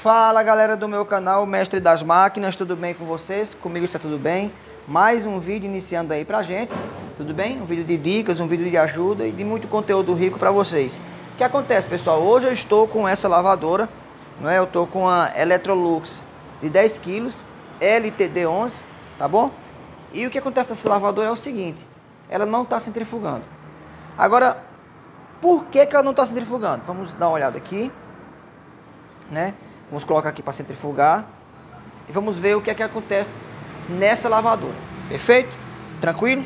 Fala galera do meu canal, Mestre das Máquinas, tudo bem com vocês? Comigo está tudo bem? Mais um vídeo iniciando aí pra gente, tudo bem? Um vídeo de dicas, um vídeo de ajuda e de muito conteúdo rico para vocês. O que acontece, pessoal? Hoje eu estou com essa lavadora, não é? Eu estou com a Electrolux de 10 kg, LTD11, tá bom? E o que acontece nessa lavadora é o seguinte, ela não está centrifugando. Agora, por que ela não está centrifugando? Vamos dar uma olhada aqui, né? Vamos colocar aqui para centrifugar e vamos ver o que é que acontece nessa lavadora. Perfeito? Tranquilo?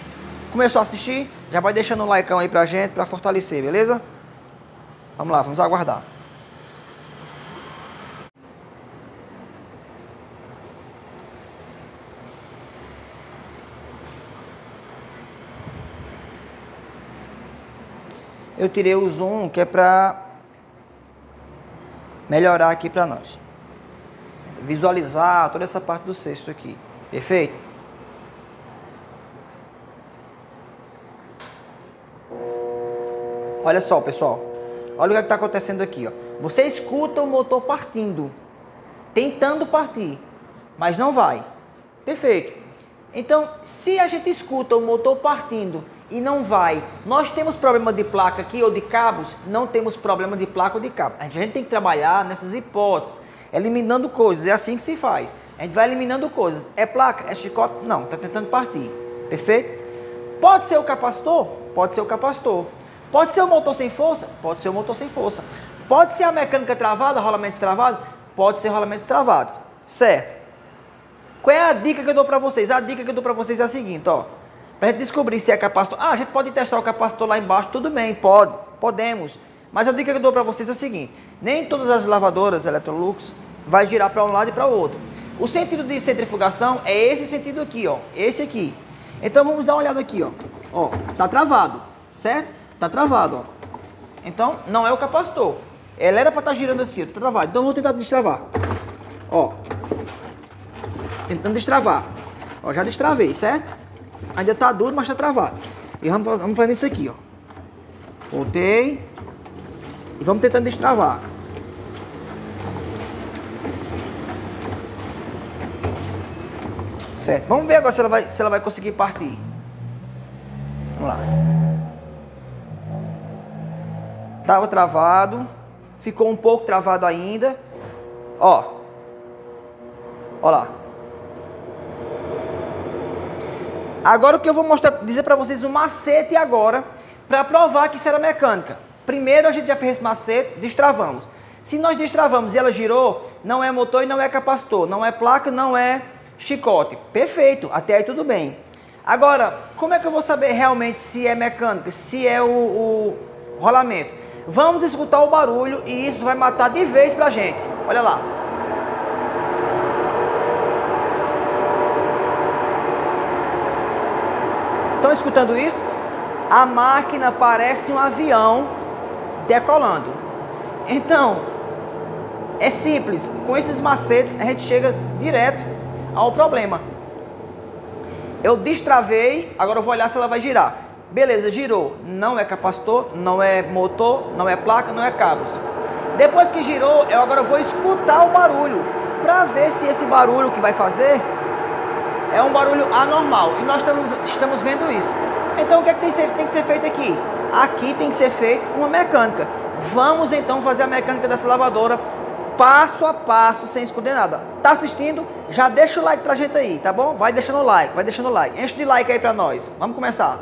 Começou a assistir? Já vai deixando um like aí pra gente, para fortalecer, beleza? Vamos lá, vamos aguardar. Eu tirei o zoom, que é para melhorar aqui para nós. Visualizar toda essa parte do cesto aqui. Perfeito? Olha só, pessoal. Olha o que está acontecendo aqui, ó. Você escuta o motor partindo, tentando partir, mas não vai. Perfeito. Então, se a gente escuta o motor partindo e não vai, nós temos problema de placa aqui ou de cabos? Não temos problema de placa ou de cabo. A gente tem que trabalhar nessas hipóteses, eliminando coisas. É assim que se faz. A gente vai eliminando coisas. É placa? É chicote? Não, está tentando partir. Perfeito? Pode ser o capacitor? Pode ser o capacitor. Pode ser o motor sem força? Pode ser o motor sem força. Pode ser a mecânica travada, rolamentos travados? Pode ser rolamentos travados. Certo? Qual é a dica que eu dou para vocês? A dica que eu dou para vocês é a seguinte, ó. Para a gente descobrir se é capacitor. Ah, a gente pode testar o capacitor lá embaixo, tudo bem, podemos. Mas a dica que eu dou para vocês é o seguinte: nem todas as lavadoras Electrolux vai girar para um lado e para o outro. O sentido de centrifugação é esse sentido aqui, ó, esse aqui. Então vamos dar uma olhada aqui, ó. Ó, tá travado, certo? Tá travado, ó. Então não é o capacitor. Ela era para estar girando assim, tá travado. Então vou tentar destravar. Ó. Tentando destravar. Ó, já destravei, certo? Ainda tá duro, mas tá travado. E vamos fazer isso aqui, ó. Voltei. E vamos tentando destravar. Certo. Vamos ver agora se ela vai conseguir partir. Vamos lá. Tava travado. Ficou um pouco travado ainda. Ó. Ó lá. Agora o que eu vou dizer para vocês um macete agora, para provar que isso era mecânica. Primeiro a gente já fez esse macete, destravamos. Se nós destravamos e ela girou, não é motor e não é capacitor, não é placa, não é chicote. Perfeito, até aí tudo bem. Agora, como é que eu vou saber realmente se é mecânica, se é o rolamento? Vamos escutar o barulho e isso vai matar de vez pra gente. Olha lá. Estão escutando isso? A máquina parece um avião decolando. Então, é simples. Com esses macetes, a gente chega direto ao problema. Eu destravei, agora eu vou olhar se ela vai girar. Beleza, girou. Não é capacitor, não é motor, não é placa, não é cabos. Depois que girou, eu agora vou escutar o barulho, para ver se esse barulho que vai fazer é um barulho anormal, e nós estamos vendo isso. Então o que é que tem que ser feito aqui? Aqui tem que ser feito uma mecânica. Vamos então fazer a mecânica dessa lavadora passo a passo, sem esconder nada. Tá assistindo? Já deixa o like pra gente aí, tá bom? Vai deixando o like, vai deixando o like. Enche de like aí pra nós. Vamos começar.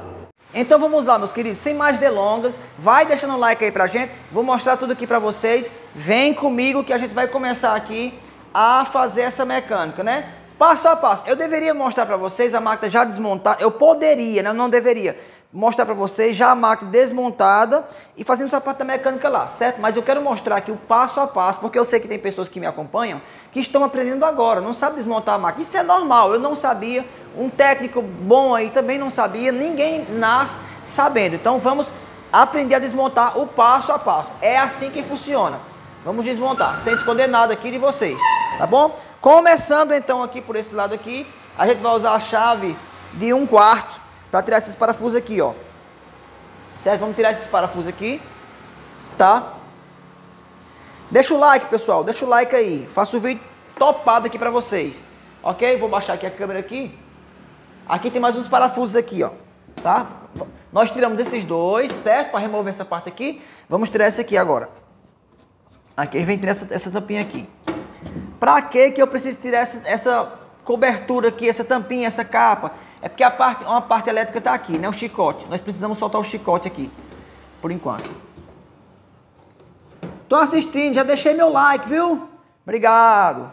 Então vamos lá, meus queridos, sem mais delongas, vai deixando o like aí pra gente. Vou mostrar tudo aqui pra vocês. Vem comigo que a gente vai começar aqui a fazer essa mecânica, né? Passo a passo. Eu deveria mostrar para vocês a máquina já desmontada. Eu poderia, né? Não deveria mostrar para vocês já a máquina desmontada e fazendo essa parte da mecânica lá, certo? Mas eu quero mostrar aqui o passo a passo, porque eu sei que tem pessoas que me acompanham que estão aprendendo agora, não sabem desmontar a máquina. Isso é normal, eu não sabia. Um técnico bom aí também não sabia. Ninguém nasce sabendo. Então vamos aprender a desmontar o passo a passo. É assim que funciona. Vamos desmontar, sem esconder nada aqui de vocês, tá bom? Começando então aqui por esse lado aqui, a gente vai usar a chave de 1/4 para tirar esses parafusos aqui, ó. Certo? Vamos tirar esses parafusos aqui, tá? Deixa o like, pessoal, deixa o like aí. Faço o vídeo topado aqui pra vocês. Ok? Vou baixar aqui a câmera aqui. Aqui tem mais uns parafusos aqui, ó. Tá? Nós tiramos esses dois, certo? Para remover essa parte aqui. Vamos tirar essa aqui agora. Aqui a gente vem tirar essa tampinha aqui. Pra que eu preciso tirar essa cobertura aqui, essa tampinha, essa capa? É porque uma parte elétrica tá aqui, né? O chicote. Nós precisamos soltar o chicote aqui. Por enquanto. Tô assistindo, já deixei meu like, viu? Obrigado.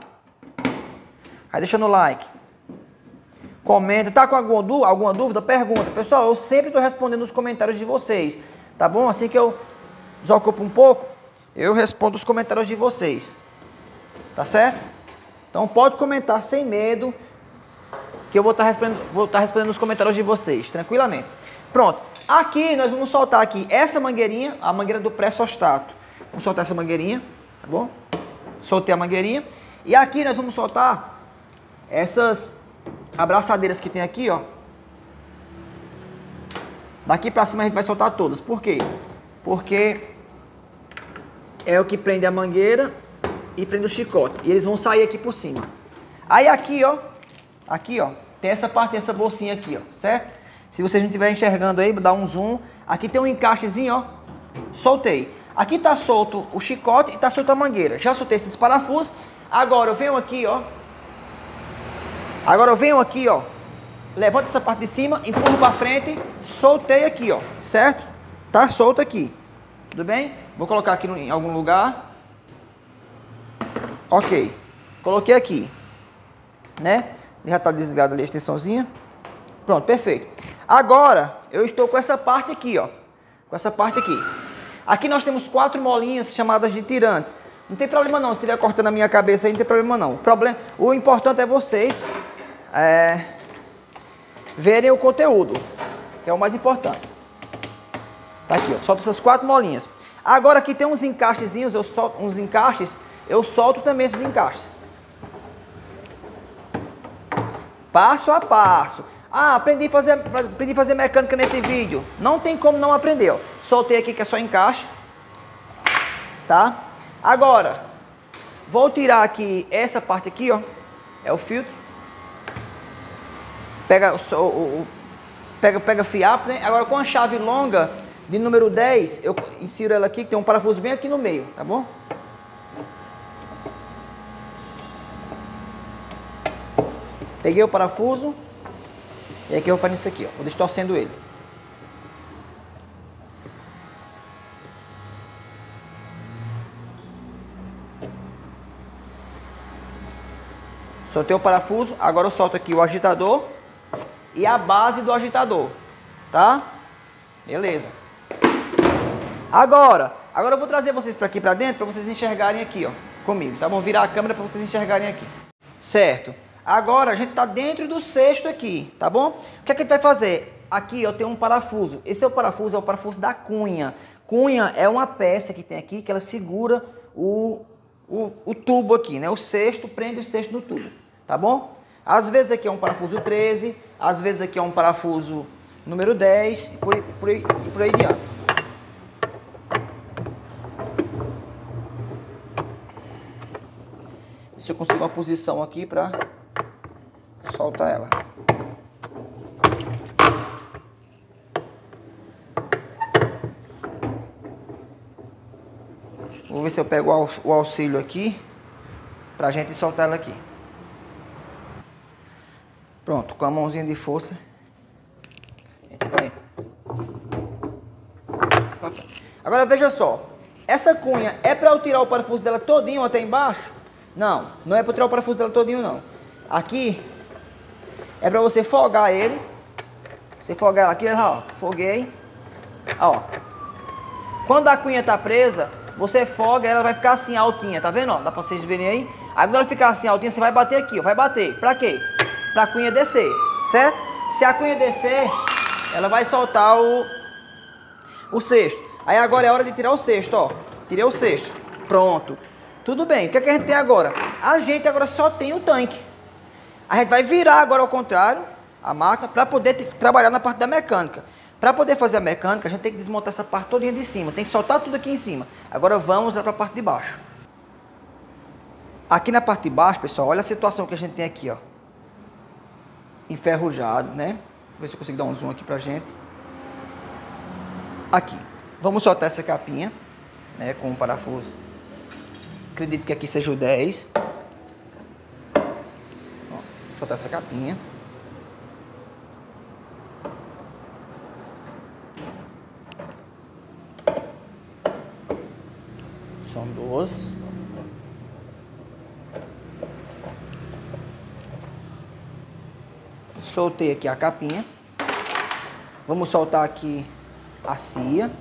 Vai deixando o like. Comenta. Tá com alguma dúvida? Pergunta. Pessoal, eu sempre tô respondendo os comentários de vocês. Tá bom? Assim que eu desocupo um pouco, eu respondo os comentários de vocês. Tá certo? Então pode comentar sem medo, que eu vou estar respondendo os comentários de vocês, tranquilamente. Pronto. Aqui nós vamos soltar aqui essa mangueirinha, a mangueira do pré-sostato. Vamos soltar essa mangueirinha, tá bom? Soltei a mangueirinha. E aqui nós vamos soltar essas abraçadeiras que tem aqui, ó. Daqui pra cima a gente vai soltar todas. Por quê? Porque é o que prende a mangueira e prende o chicote. E eles vão sair aqui por cima. Aí aqui, ó, tem essa parte, essa bolsinha aqui, ó, certo? Se vocês não estiverem enxergando aí, dá um zoom. Aqui tem um encaixezinho, ó. Soltei. Aqui tá solto o chicote e tá solta a mangueira. Já soltei esses parafusos. Agora eu venho aqui, ó. Levanto essa parte de cima, empurro pra frente, soltei aqui, ó, certo? Tá solto aqui. Tudo bem? Vou colocar aqui em algum lugar. Ok. Coloquei aqui, né? Já tá desligado ali a extensãozinha. Pronto, perfeito. Agora, eu estou com essa parte aqui, ó. Com essa parte aqui. Aqui nós temos 4 molinhas chamadas de tirantes. Não tem problema não, se estiver cortando a minha cabeça aí, não tem problema não. O importante é vocês verem o conteúdo, que é o mais importante. Tá aqui, ó. Solto essas 4 molinhas. Agora aqui tem uns encaixezinhos, eu solto também esses encaixes. Passo a passo. Ah, aprendi a fazer mecânica nesse vídeo. Não tem como não aprender, ó. Soltei aqui que é só encaixe. Tá? Agora, vou tirar aqui essa parte aqui, ó. É o filtro. Pega fiapo, né? Agora com a chave longa de número 10, eu insiro ela aqui, que tem um parafuso bem aqui no meio, tá bom? Peguei o parafuso. E aqui eu vou fazer isso aqui, ó. Vou distorcendo ele. Soltei o parafuso. Agora eu solto aqui o agitador e a base do agitador. Tá? Beleza. Agora eu vou trazer vocês para aqui para dentro para vocês enxergarem aqui, ó. Comigo, tá bom? Virar a câmera para vocês enxergarem aqui. Certo. Agora a gente está dentro do cesto aqui, tá bom? O que é que a gente vai fazer? Aqui eu tenho um parafuso. Esse é o parafuso da cunha. Cunha é uma peça que tem aqui que ela segura o tubo aqui, né? O cesto, prende o cesto no tubo, tá bom? Às vezes aqui é um parafuso 13, às vezes aqui é um parafuso número 10 e por aí diante. Se eu consigo uma posição aqui para soltar ela. Vou ver se eu pego o auxílio aqui pra gente soltar ela aqui. Pronto, com a mãozinha de força a gente vai. Agora veja só, essa cunha é para eu tirar o parafuso dela todinho até embaixo? Não, não é para tirar o parafuso dela todinho não. Aqui é para você folgar ele. Você folgar ela aqui, ó, foguei. Ó. Quando a cunha tá presa, você folga, ela vai ficar assim altinha, tá vendo? Ó, dá para vocês verem aí. Aí quando ela ficar assim altinha, você vai bater aqui, ó, vai bater. Para quê? Para a cunha descer, certo? Se a cunha descer, ela vai soltar o cesto. Aí agora é hora de tirar o cesto, ó. Tirei o cesto. Pronto. Tudo bem. O que é que a gente tem agora? A gente agora só tem o tanque. A gente vai virar agora ao contrário a máquina para poder trabalhar na parte da mecânica. Para poder fazer a mecânica, a gente tem que desmontar essa parte todinha de cima. Tem que soltar tudo aqui em cima. Agora vamos lá para a parte de baixo. Aqui na parte de baixo, pessoal, olha a situação que a gente tem aqui, ó. Enferrujado, né? Vou ver se eu consigo dar um zoom aqui pra gente. Aqui. Vamos soltar essa capinha, né, com um parafuso. Acredito que aqui seja o 10. Ó, soltar essa capinha. São duas. Soltei aqui a capinha. Vamos soltar aqui a cia.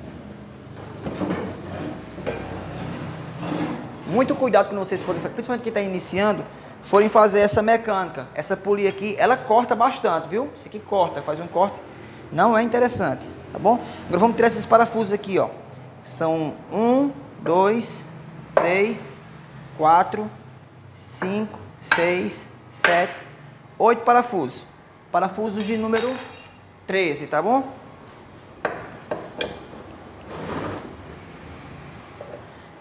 Muito cuidado quando vocês forem, principalmente quem está iniciando, forem fazer essa mecânica. Essa polia aqui, ela corta bastante, viu? Isso aqui corta, faz um corte. Não é interessante, tá bom? Agora vamos tirar esses parafusos aqui, ó. São 1, 2, 3, 4, 5, 6, 7, 8 parafusos. Parafusos de número 13, tá bom?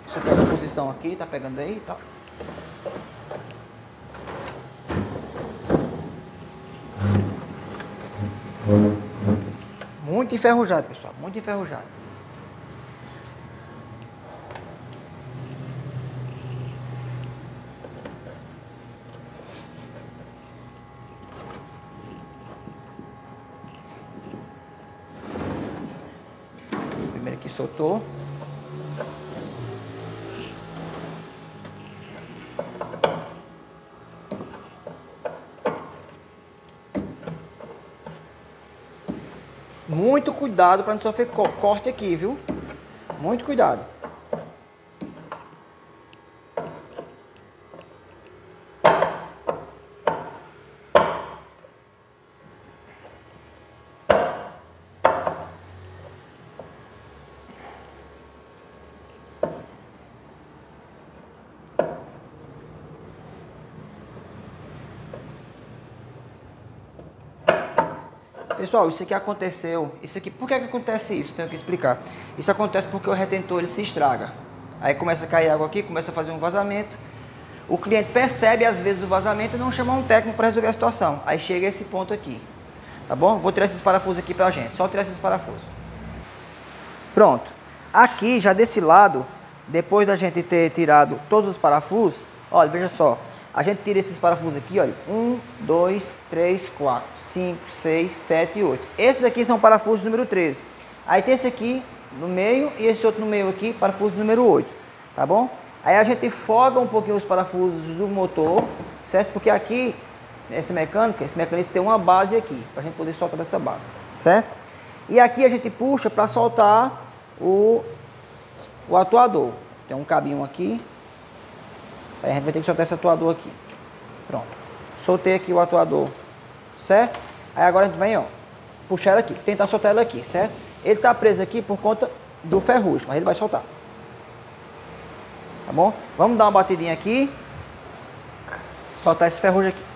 Deixa eu pegar a posição aqui, tá pegando aí e tal. Muito enferrujado, pessoal, muito enferrujado. Primeiro aqui soltou. Muito cuidado para não sofrer corte aqui, viu? Muito cuidado. Pessoal, isso aqui aconteceu, por que acontece isso? Tenho que explicar. Isso acontece porque o retentor ele se estraga. Aí começa a cair água aqui, começa a fazer um vazamento. O cliente percebe às vezes o vazamento e não chama um técnico para resolver a situação. Aí chega esse ponto aqui, tá bom? Vou tirar esses parafusos aqui pra gente, só tirar esses parafusos. Pronto. Aqui, já desse lado, depois da gente ter tirado todos os parafusos, olha, veja só. A gente tira esses parafusos aqui, olha. 1, 2, 3, 4, 5, 6, 7 e 8. Esses aqui são parafusos número 13. Aí tem esse aqui no meio e esse outro no meio aqui, parafuso número 8. Tá bom? Aí a gente folga um pouquinho os parafusos do motor, certo? Porque aqui, esse mecanismo tem uma base aqui, pra gente poder soltar dessa base, certo? E aqui a gente puxa para soltar o atuador. Tem um cabinho aqui. Aí a gente vai ter que soltar esse atuador aqui. Pronto. Soltei aqui o atuador, certo? Aí agora a gente vem, ó, puxar ele aqui, tentar soltar ele aqui, certo? Ele tá preso aqui por conta do ferrugem, mas ele vai soltar. Tá bom? Vamos dar uma batidinha aqui. Soltar esse ferrugem aqui.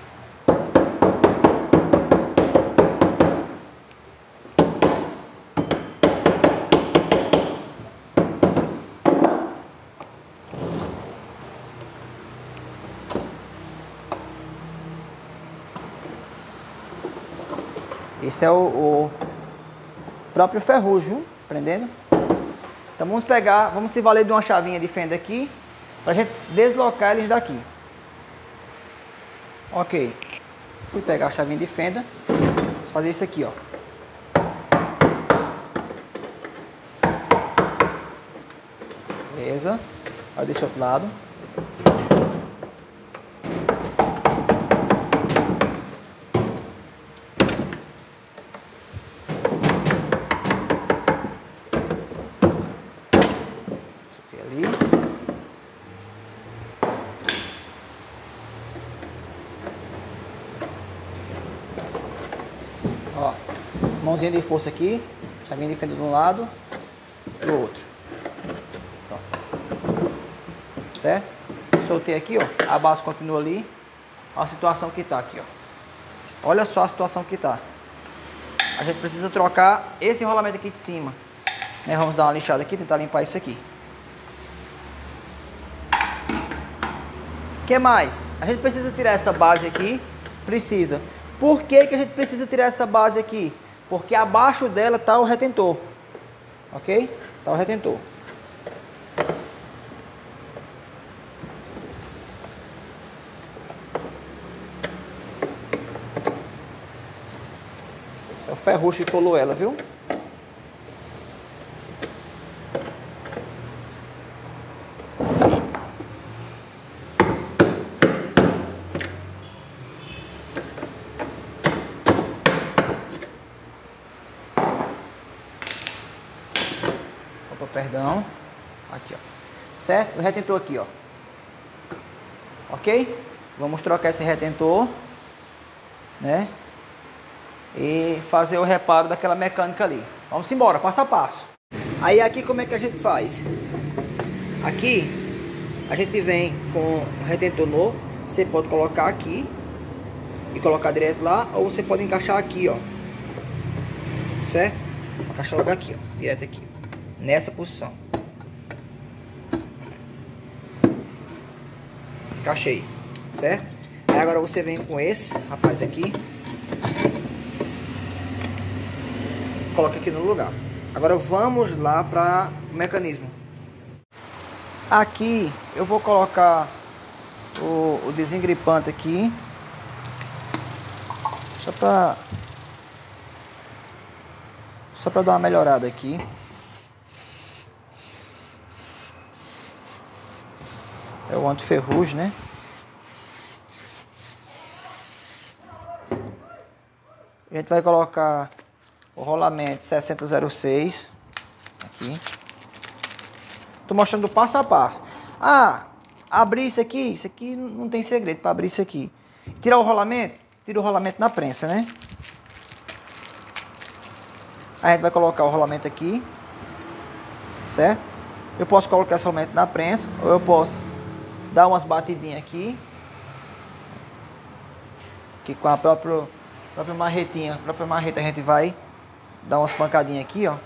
Esse é o próprio ferrugem, viu? Prendendo. Então vamos se valer de uma chavinha de fenda aqui, pra gente deslocar eles daqui. Ok. Fui pegar a chavinha de fenda. Vou fazer isso aqui, ó. Beleza. Aí deixa o outro lado. Ó, mãozinha de força aqui, chavinha de fenda de um lado e do outro. Pronto. Certo? Soltei aqui, ó, a base continua ali. Olha a situação que tá aqui, ó. Olha só a situação que tá. A gente precisa trocar esse enrolamento aqui de cima. Né? Vamos dar uma lixada aqui, tentar limpar isso aqui. que mais? A gente precisa tirar essa base aqui? Precisa. Por que que a gente precisa tirar essa base aqui? Porque abaixo dela está o retentor. Ok? Está o retentor. Esse é o ferrugem que colou ela, viu? Perdão, aqui ó, certo? O retentor aqui ó, ok? Vamos trocar esse retentor, né? E fazer o reparo daquela mecânica ali. Vamos embora, passo a passo. Aí aqui como é que a gente faz? Aqui a gente vem com o retentor novo. Você pode colocar aqui e colocar direto lá, ou você pode encaixar aqui ó, certo? Encaixar logo aqui ó, direto aqui. Nessa posição. Encaixei, certo? Aí agora você vem com esse rapaz aqui, coloca aqui no lugar. Agora vamos lá para o mecanismo. Aqui eu vou colocar o desengripante aqui, só para dar uma melhorada aqui. É o anti-ferrugem, né? A gente vai colocar o rolamento 6006 aqui. Tô mostrando passo a passo. Ah, abrir isso aqui não tem segredo para abrir isso aqui. Tirar o rolamento, tira o rolamento na prensa, né? Aí a gente vai colocar o rolamento aqui, certo? Eu posso colocar esse rolamento na prensa, ou eu posso dar umas batidinhas aqui, que com a própria marreta a gente vai dar umas pancadinhas aqui, ó.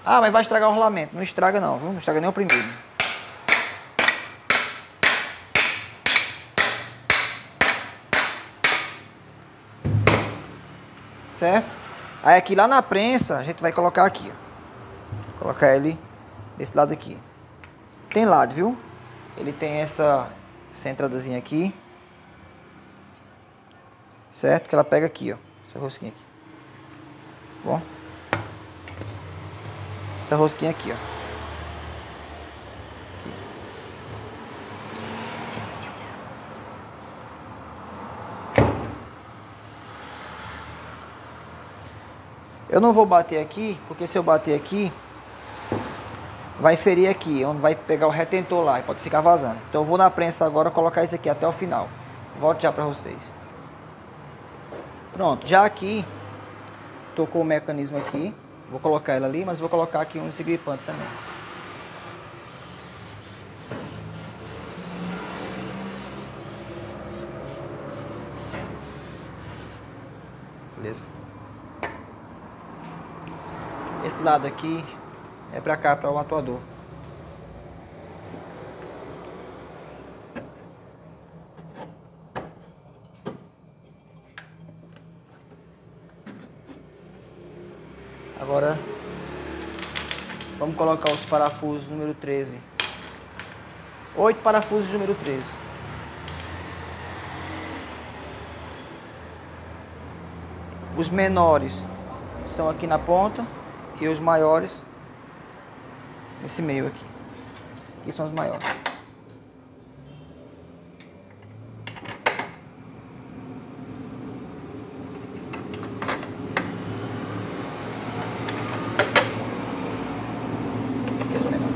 Ah, mas vai estragar o rolamento. Não estraga não, viu? Não estraga nem o primeiro. Certo? Aí aqui lá na prensa a gente vai colocar aqui, ó. Colocar ele desse lado aqui. Tem lado, viu? Ele tem essa entradazinha aqui, certo? Que ela pega aqui, ó, essa rosquinha aqui. Bom, essa rosquinha aqui, ó. Aqui. Eu não vou bater aqui, porque se eu bater aqui vai ferir aqui, onde vai pegar o retentor lá e pode ficar vazando. Então eu vou na prensa agora colocar isso aqui até o final. Volto já para vocês. Pronto, já aqui tocou o mecanismo aqui. Vou colocar ela ali, mas vou colocar aqui um desengripante também. Beleza? Esse lado aqui é para cá, para o atuador. Agora vamos colocar os parafusos número 13. 8 parafusos número 13. Os menores são aqui na ponta e os maiores nesse meio aqui. Aqui são os maiores. Aqui os menores.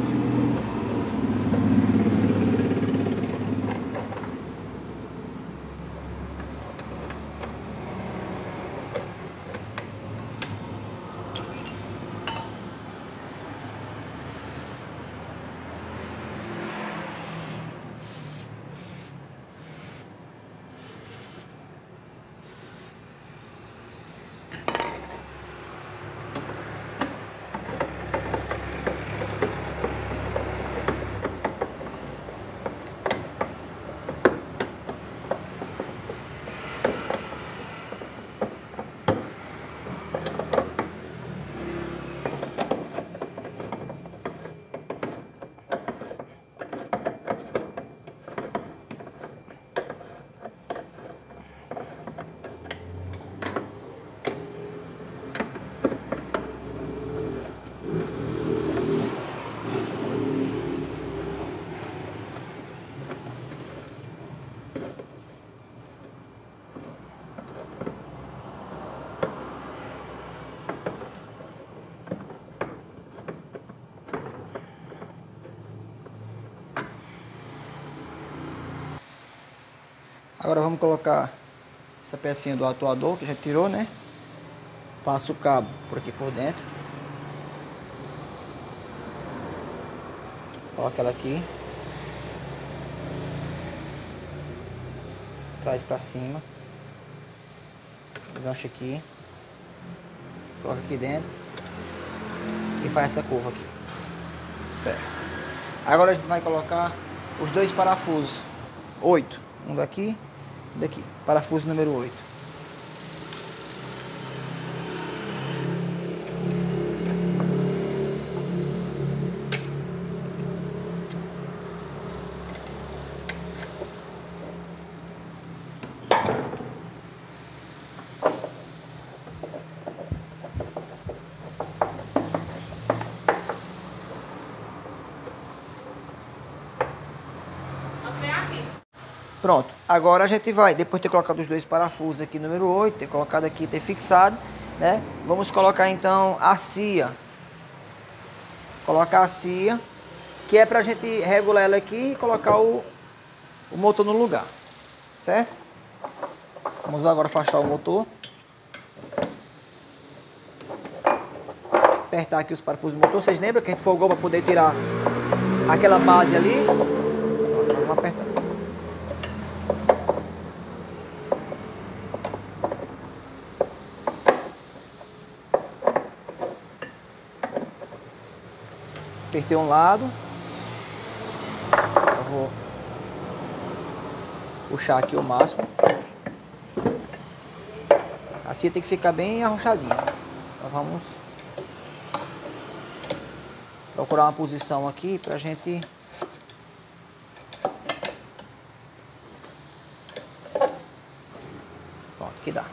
Agora vamos colocar essa pecinha do atuador que já tirou, né? Passa o cabo por aqui por dentro. Coloca ela aqui. Traz pra cima. Engancha aqui. Coloca aqui dentro. E faz essa curva aqui. Certo. Agora a gente vai colocar os dois parafusos. 8. Um daqui, um daqui. Parafuso número 8. Pronto, agora a gente vai, depois de ter colocado os dois parafusos aqui, número 8, ter colocado aqui, ter fixado, né? Vamos colocar então a cia. Colocar a cia, que é pra gente regular ela aqui e colocar o motor no lugar, certo? Vamos agora afastar o motor. Apertar aqui os parafusos do motor. Vocês lembram que a gente folgou para poder tirar aquela base ali? Pronto, vamos apertar. Apertei um lado. Eu vou puxar aqui o máximo. Assim tem que ficar bem arrochadinha. Então vamos procurar uma posição aqui pra gente pronto, que dá.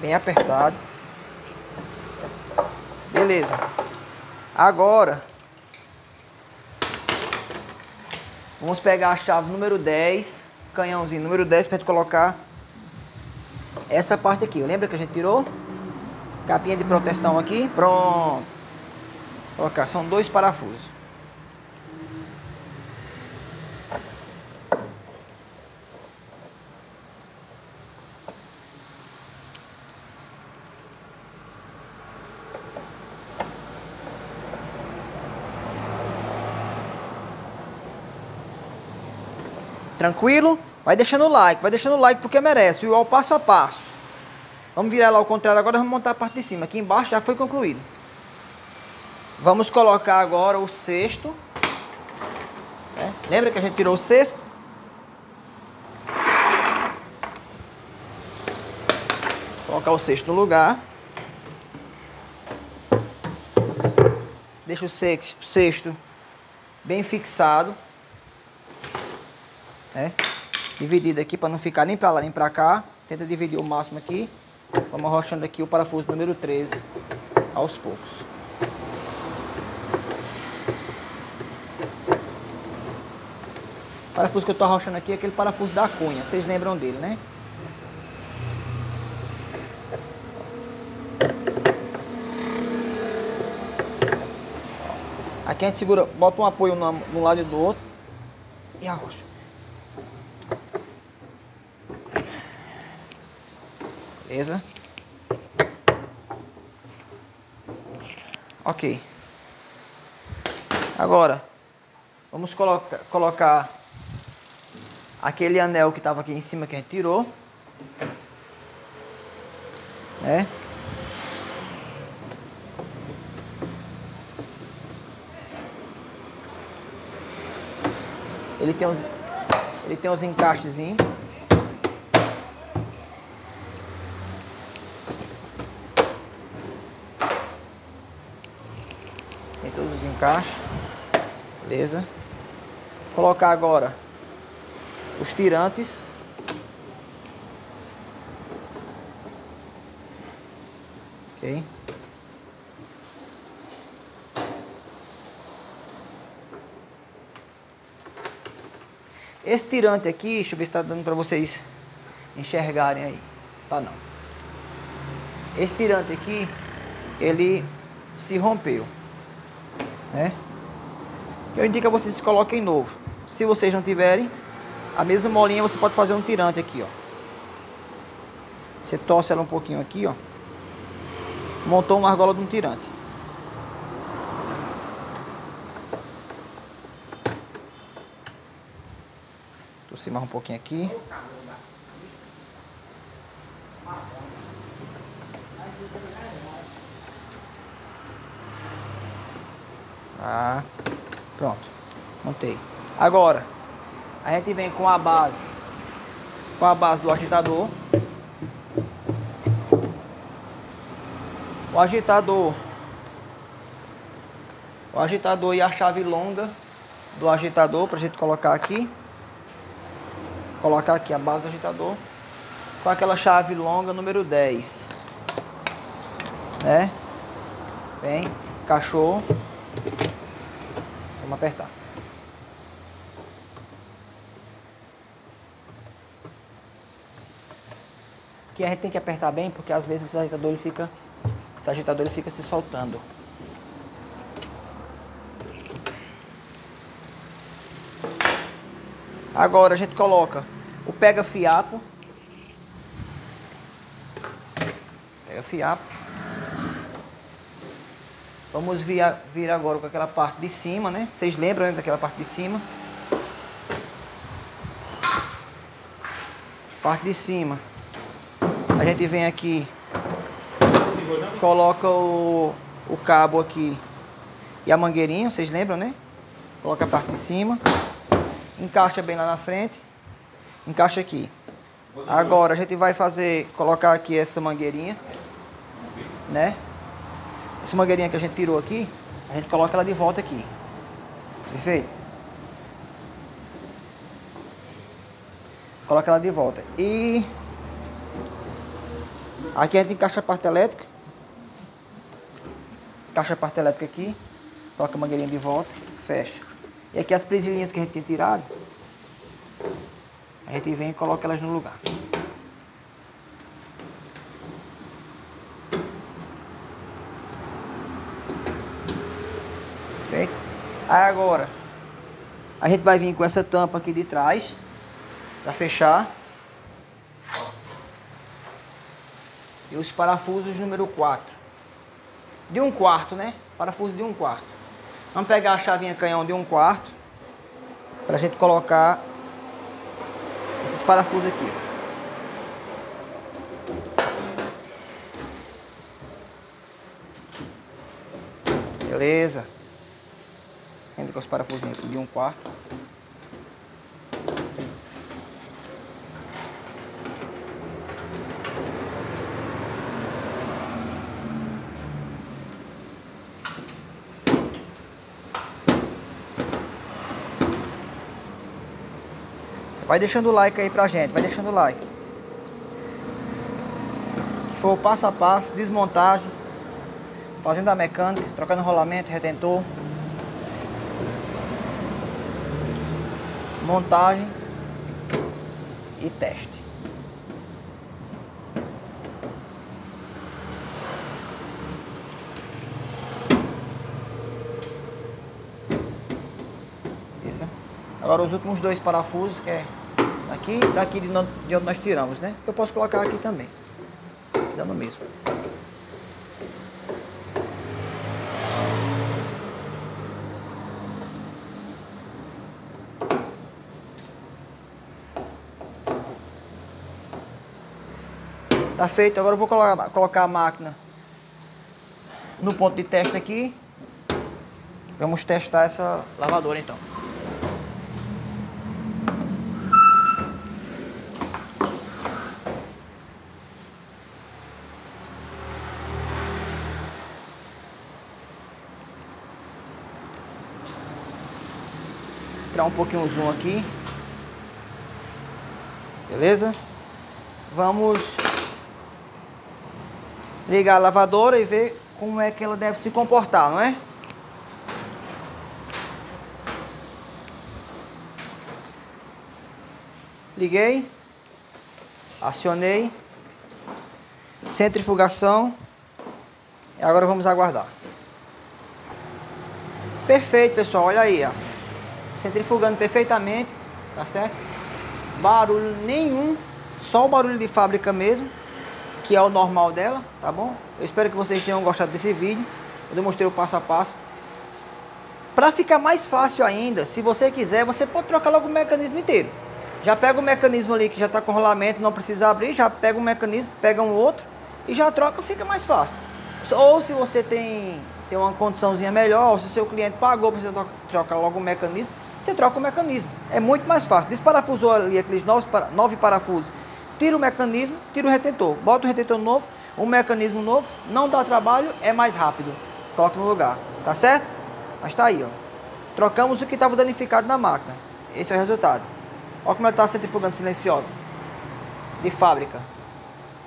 Bem apertado. Beleza. Agora vamos pegar a chave número 10, canhãozinho número 10 para gente colocar essa parte aqui. Lembra que a gente tirou? Capinha de proteção aqui. Pronto. Colocar, são dois parafusos. Tranquilo? Vai deixando o like porque merece, viu? Ao passo a passo. Vamos virar lá ao contrário agora, vamos montar a parte de cima. Aqui embaixo já foi concluído. Vamos colocar agora o cesto. Lembra que a gente tirou o cesto? Colocar o cesto no lugar. Deixa o cesto bem fixado. Dividido aqui para não ficar nem para lá nem para cá. Tenta dividir o máximo aqui. Vamos arrochando aqui o parafuso número 13 aos poucos. O parafuso que eu estou arrochando aqui é aquele parafuso da cunha. Vocês lembram dele, né? Aqui a gente segura, bota um apoio num lado e do outro e arrocha. Beleza? Ok. Agora, vamos colocar aquele anel que estava aqui em cima que a gente tirou. Né? Ele tem uns encaixezinhos. Tem todos os encaixes. Beleza? Vou colocar agora os tirantes. Ok? Esse tirante aqui, deixa eu ver se está dando para vocês enxergarem aí. Tá não. Esse tirante aqui, ele se rompeu, né? Eu indico a vocês que coloquem novo. Se vocês não tiverem, a mesma molinha você pode fazer um tirante aqui, ó. Você torce ela um pouquinho aqui, ó. Montou uma argola de um tirante. Torcer mais um pouquinho aqui. Ah, pronto. Montei. Agora, a gente vem com a base do agitador. O agitador e a chave longa do agitador pra gente colocar aqui. Colocar aqui a base do agitador com aquela chave longa número 10, né? Vem, encaixou. Vamos apertar. Aqui a gente tem que apertar bem, porque às vezes esse agitador ele fica se soltando. Agora a gente coloca o pega-fiapo. Pega-fiapo. Vamos vir agora com aquela parte de cima, né? Vocês lembram, né, daquela parte de cima? Parte de cima. A gente vem aqui, coloca o cabo aqui e a mangueirinha, vocês lembram, né? Coloca a parte de cima. Encaixa bem lá na frente. Encaixa aqui. Agora a gente vai colocar aqui essa mangueirinha, né? Essa mangueirinha que a gente tirou aqui, a gente coloca ela de volta aqui. Perfeito? Coloca ela de volta. E aqui a gente encaixa a parte elétrica. Encaixa a parte elétrica aqui. Coloca a mangueirinha de volta. Fecha. E aqui as presilhinhas que a gente tem tirado, a gente vem e coloca elas no lugar. Perfeito? Aí agora, a gente vai vir com essa tampa aqui de trás, para fechar. E os parafusos número 4. De 1/4, né? Parafuso de 1/4. Vamos pegar a chavinha canhão de 1/4 para a gente colocar esses parafusos aqui. Beleza. Entra com os parafusinhos aqui de 1/4. Vai deixando o like aí pra gente, vai deixando o like. Que for o passo a passo, desmontagem, fazendo a mecânica, trocando rolamento, retentor, montagem e teste. Isso. Agora os últimos 2 parafusos, que é daqui de onde nós tiramos, né? Eu posso colocar aqui também, dando mesmo. Tá feito, agora eu vou colocar a máquina no ponto de teste aqui. Vamos testar essa lavadora então. Tirar um pouquinho o zoom aqui. Beleza? Vamos ligar a lavadora e ver como é que ela deve se comportar, não é? Liguei. Acionei. Centrifugação. E agora vamos aguardar. Perfeito, pessoal. Olha aí, ó. Centrifugando perfeitamente. Tá certo? Barulho nenhum. Só o barulho de fábrica mesmo, que é o normal dela, tá bom? Eu espero que vocês tenham gostado desse vídeo. Eu demonstrei o passo a passo. Para ficar mais fácil ainda, se você quiser, você pode trocar logo o mecanismo inteiro. Já pega o mecanismo ali que já está com rolamento, não precisa abrir, já pega um mecanismo, pega um outro e já troca, fica mais fácil. Ou se você tem uma condiçãozinha melhor, ou se o seu cliente pagou para você trocar logo o mecanismo, você troca o mecanismo. É muito mais fácil. Desparafusou ali aqueles 9 parafusos. Tira o mecanismo, tira o retentor. Bota o retentor novo, um mecanismo novo. Não dá trabalho, é mais rápido. Coloca no lugar. Tá certo? Mas tá aí, ó. Trocamos o que estava danificado na máquina. Esse é o resultado. Olha como ela está centrifugando silenciosa. De fábrica.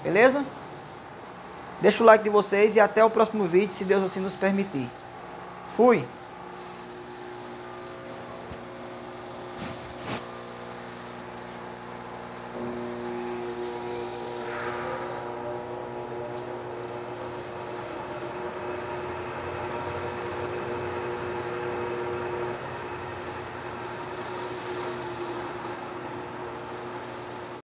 Beleza? Deixa o like de vocês e até o próximo vídeo, se Deus assim nos permitir. Fui!